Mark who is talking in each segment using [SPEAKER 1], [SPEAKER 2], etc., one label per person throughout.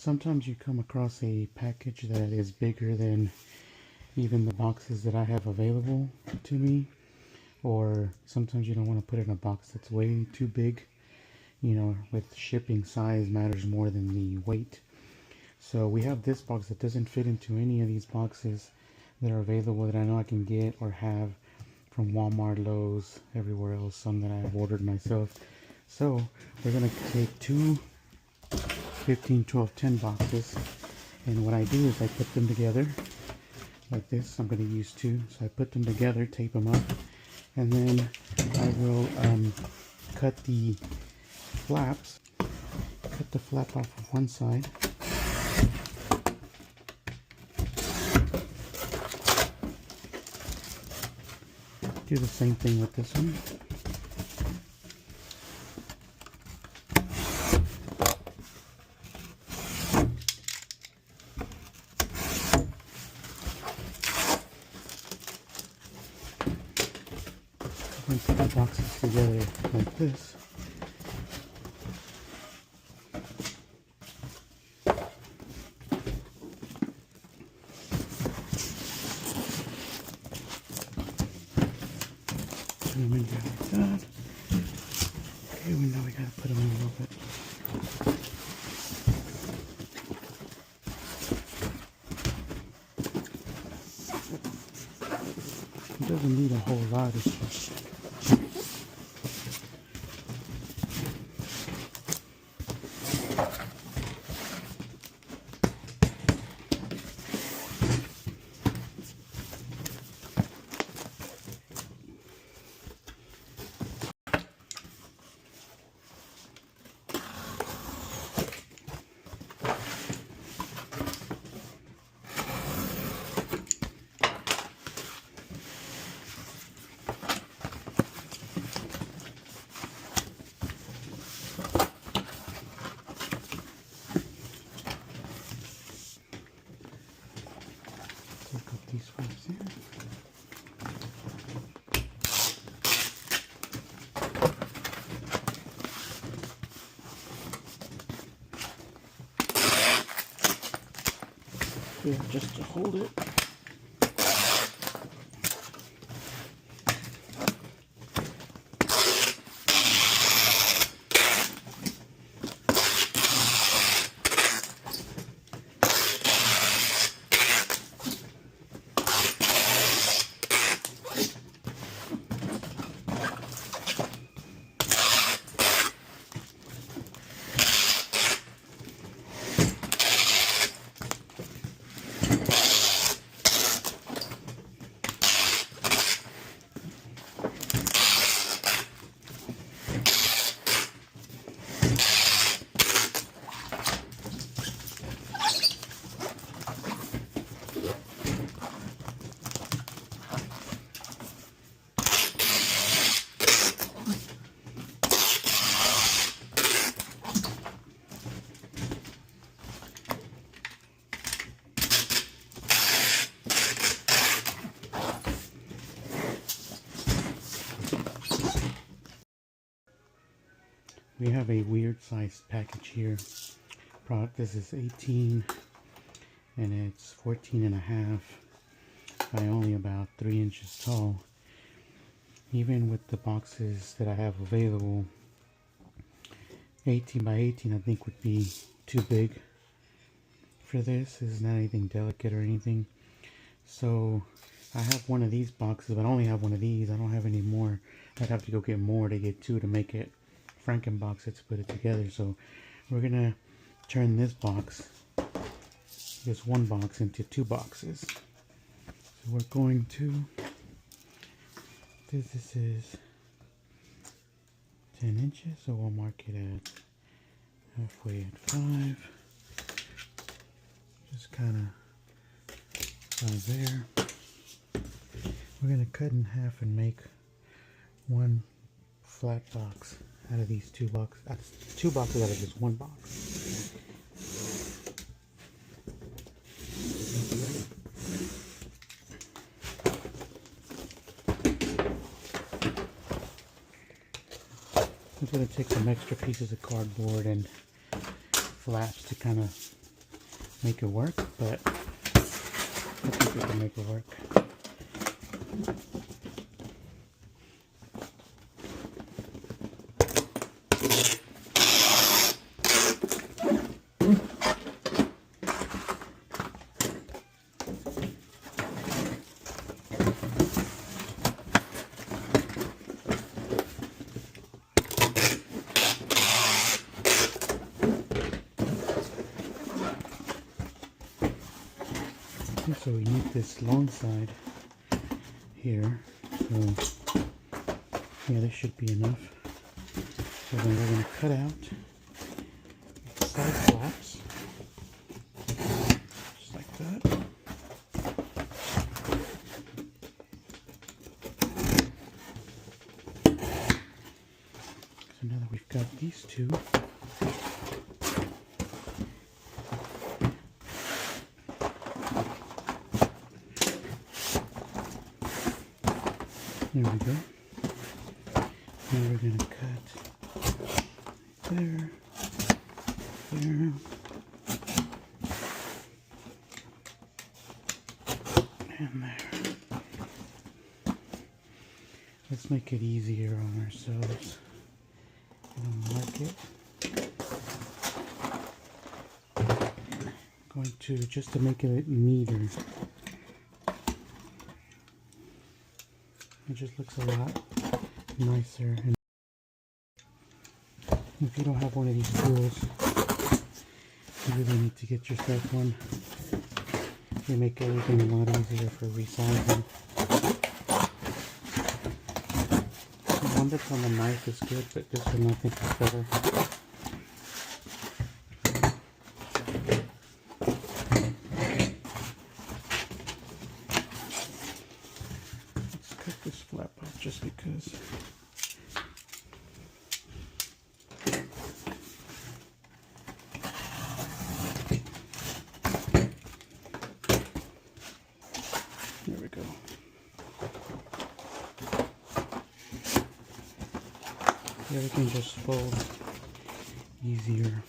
[SPEAKER 1] Sometimes you come across a package that is bigger than even the boxes that I have available to me, or sometimes you don't want to put it in a box that's way too big. You know, with shipping, size matters more than the weight. So we have this box that doesn't fit into any of these boxes that are available that I know I can get or have from Walmart, Lowe's, everywhere else, some that I've ordered myself. So we're going to take two 15, 12, 10 boxes, and what I do is I put them together like this. I'm going to use two, so I put them together, tape them up, and then I will cut the flaps, cut the flap off of one side. Do the same thing with this one. And put the boxes together like this. And we got like that. Okay, we know we gotta put them in a little bit. It doesn't need a whole lot, it's just take up these flaps here. Yeah, just to hold it. We have a weird sized package here. Product, this is 18 and it's 14 and a half by only about 3 inches tall. Even with the boxes that I have available, 18 by 18 I think would be too big for this. This is not anything delicate or anything. So I have one of these boxes, but I only have one of these. I don't have any more. I'd have to go get more to get two to make it Frankenbox it to put it together. So we're gonna turn this box, this one box, into two boxes. So we're going to, this is 10 inches, so we'll mark it at halfway at 5. Just kind of right there. We're gonna cut in half and make one flat box out of these two boxes. Two boxes out of this one box. I'm going to take some extra pieces of cardboard and flaps to kind of make it work, but I think we can make it work. So we need this long side here, so yeah, this should be enough. So then we're going to cut out the side flaps, just like that. So now that we've got these two, there we go. Now we're going to cut there, there, and there. Let's make it easier on ourselves. I'm going to mark it. I'm going to, just to make it neater. It just looks a lot nicer. And if you don't have one of these tools, you really need to get yourself one. They make everything a lot easier for resizing. The one that's on the knife is good, but this one I think is better. Cut this flap off just because. There we go. Everything just folds easier.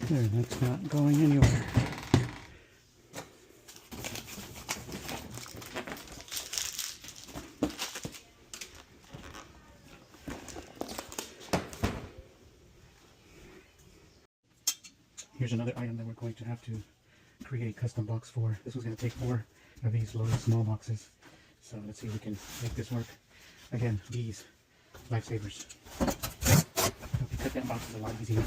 [SPEAKER 1] There, that's not going anywhere. Here's another item that we're going to have to create a custom box for. This was going to take 4 of these little small boxes. So let's see if we can make this work. Again, these lifesavers. Help you cut down boxes a lot easier.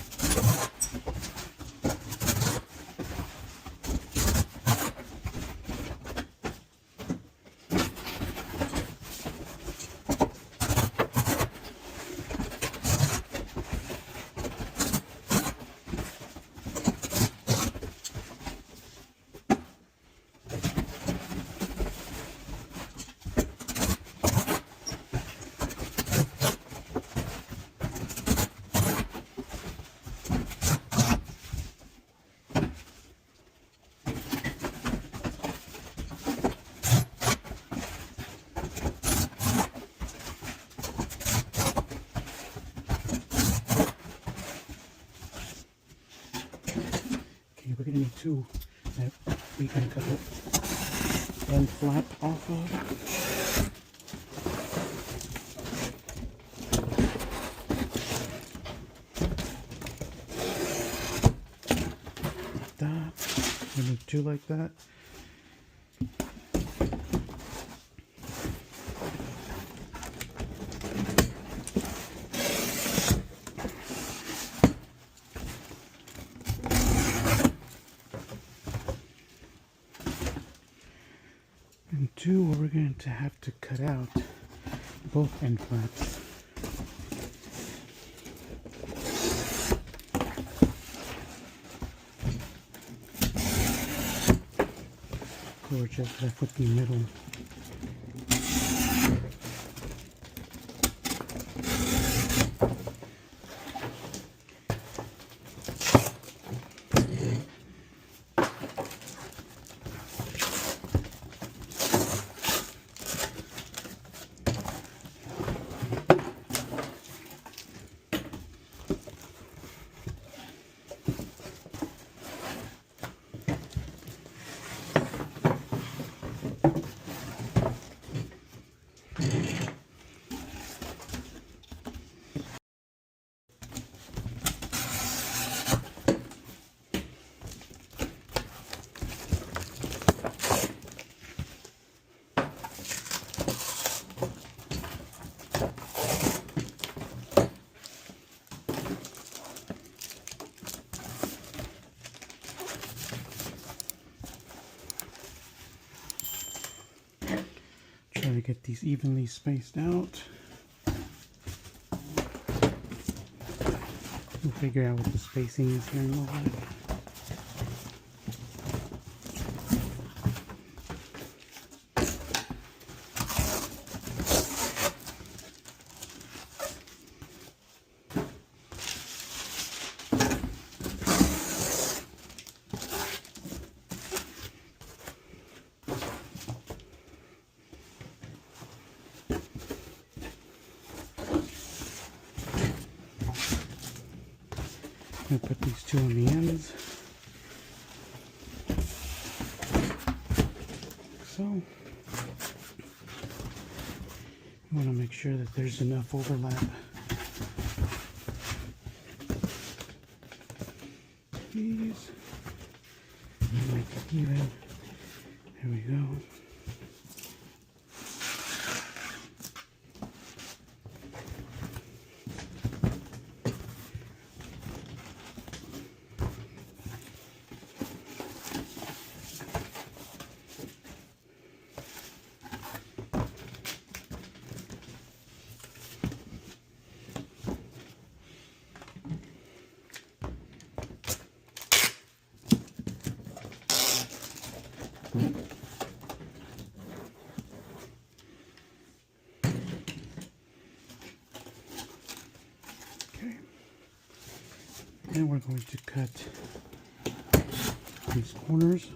[SPEAKER 1] too that we can cut the end flap off of. Like that. We need two like that. And two, we're going to have to cut out both end flaps. So we're just left with the middle. Try to get these evenly spaced out. We'll figure out what the spacing is here in a moment. I'm going to put these two on the ends. So, you want to make sure that there's enough overlap. These, make it even. There we go. Okay, then we're going to cut these corners.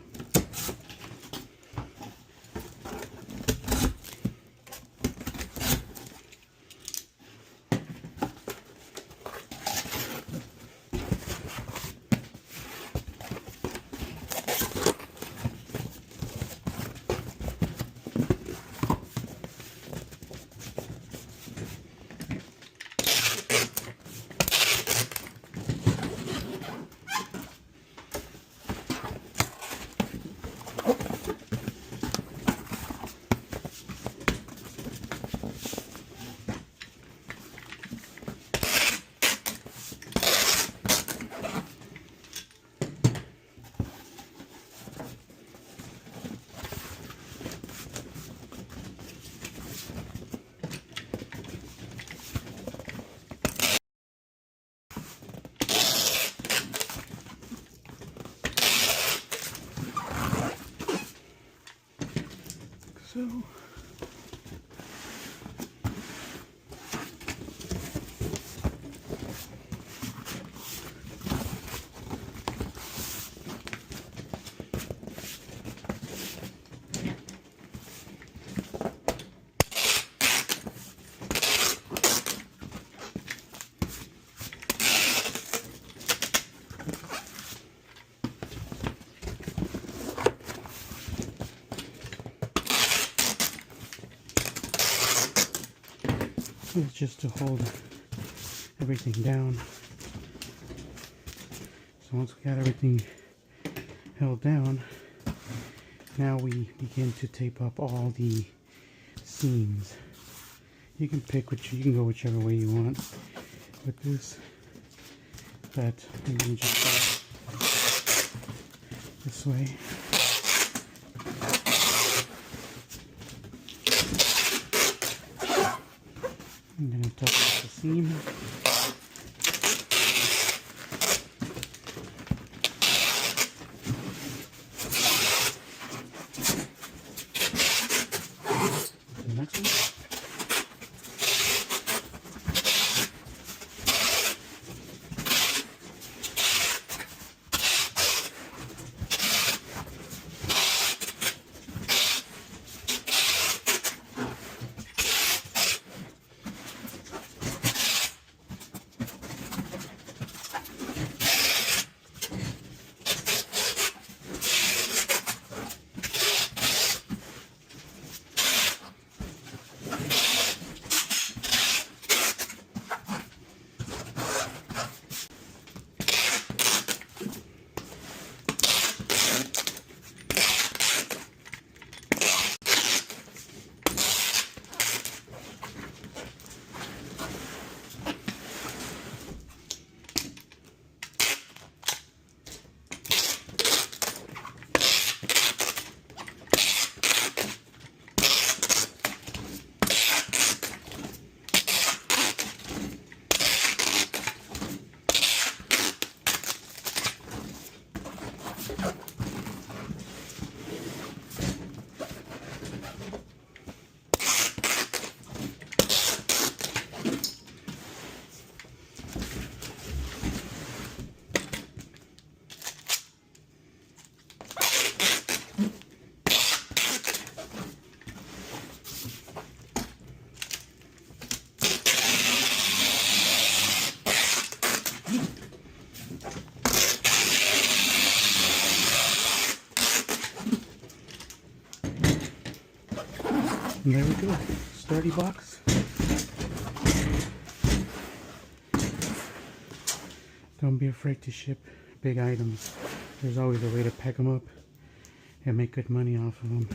[SPEAKER 1] So, is just to hold everything down. So once we got everything held down, now we begin to tape up all the seams. You can pick you can go whichever way you want with this, but I'm going to just start this way. I'm going to touch up the seam. The next one. And there we go, sturdy box. Don't be afraid to ship big items. There's always a way to pack them up and make good money off of them.